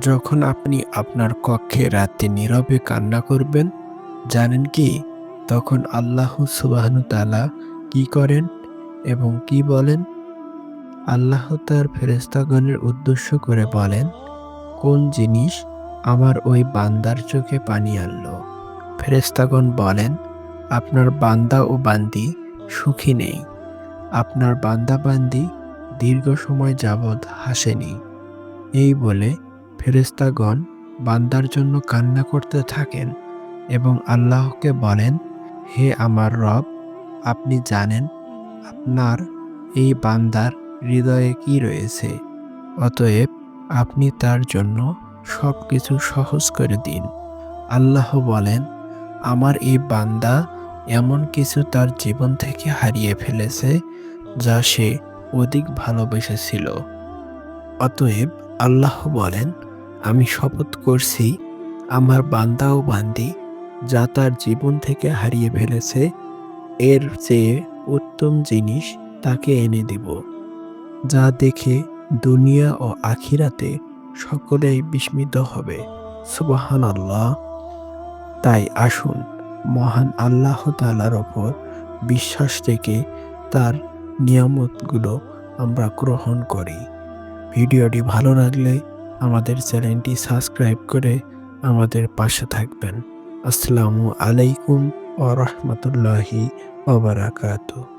যখন আপনি আপনার কক্ষে রাতে নীরবে কান্না করবেন, জানেন কি তখন আল্লাহ সুবহানাহু তাআলা কি করেন এবং কি বলেন? আল্লাহ তার ফেরেশতাগণের উদ্দেশ্য করে বলেন, কোন জিনিস আমার ওই বান্দার চোখে পানি আনলো? ফেরেশতাগণ বলেন, আপনার বান্দা ও বান্দি সুখী নেই। আপনার বান্দা বান্দি দীর্ঘ সময় যাবৎ হাসেনি। এই বলে ফেরেশতাগণ বান্দার জন্য কান্না করতে থাকেন এবং আল্লাহকে বলেন, হে আমার রব, আপনি জানেন আপনার এই বান্দার হৃদয়ে কি রয়েছে। অতএব আপনি তার জন্য সবকিছু সহজ করে দিন। আল্লাহ বলেন, আমার এই বান্দা এমন কিছু তার জীবন থেকে হারিয়ে ফেলেছে যা সে অধিক ভালোবেসেছিল। অতএব আল্লাহ বলেন, আমি শপথ করছি আমার বান্দা ও বান্দি যা তার জীবন থেকে হারিয়ে ফেলেছে এর চেয়ে উত্তম জিনিস তাকে এনে দিব, যা দেখে দুনিয়া ও আখিরাতে সকলেই বিস্মিত হবে। সুবহানাল্লাহ। তাই আসুন মহান আল্লাহ তাআলার ওপর বিশ্বাস রেখে তার নিয়ামতগুলো আমরা গ্রহণ করি। ভিডিওটি ভালো লাগলে আমাদের চ্যানেলটি সাবস্ক্রাইব করে আমাদের পাশে থাকবেন। আসসালামু আলাইকুম ওয়া রাহমাতুল্লাহি ওয়া বারাকাতুহু।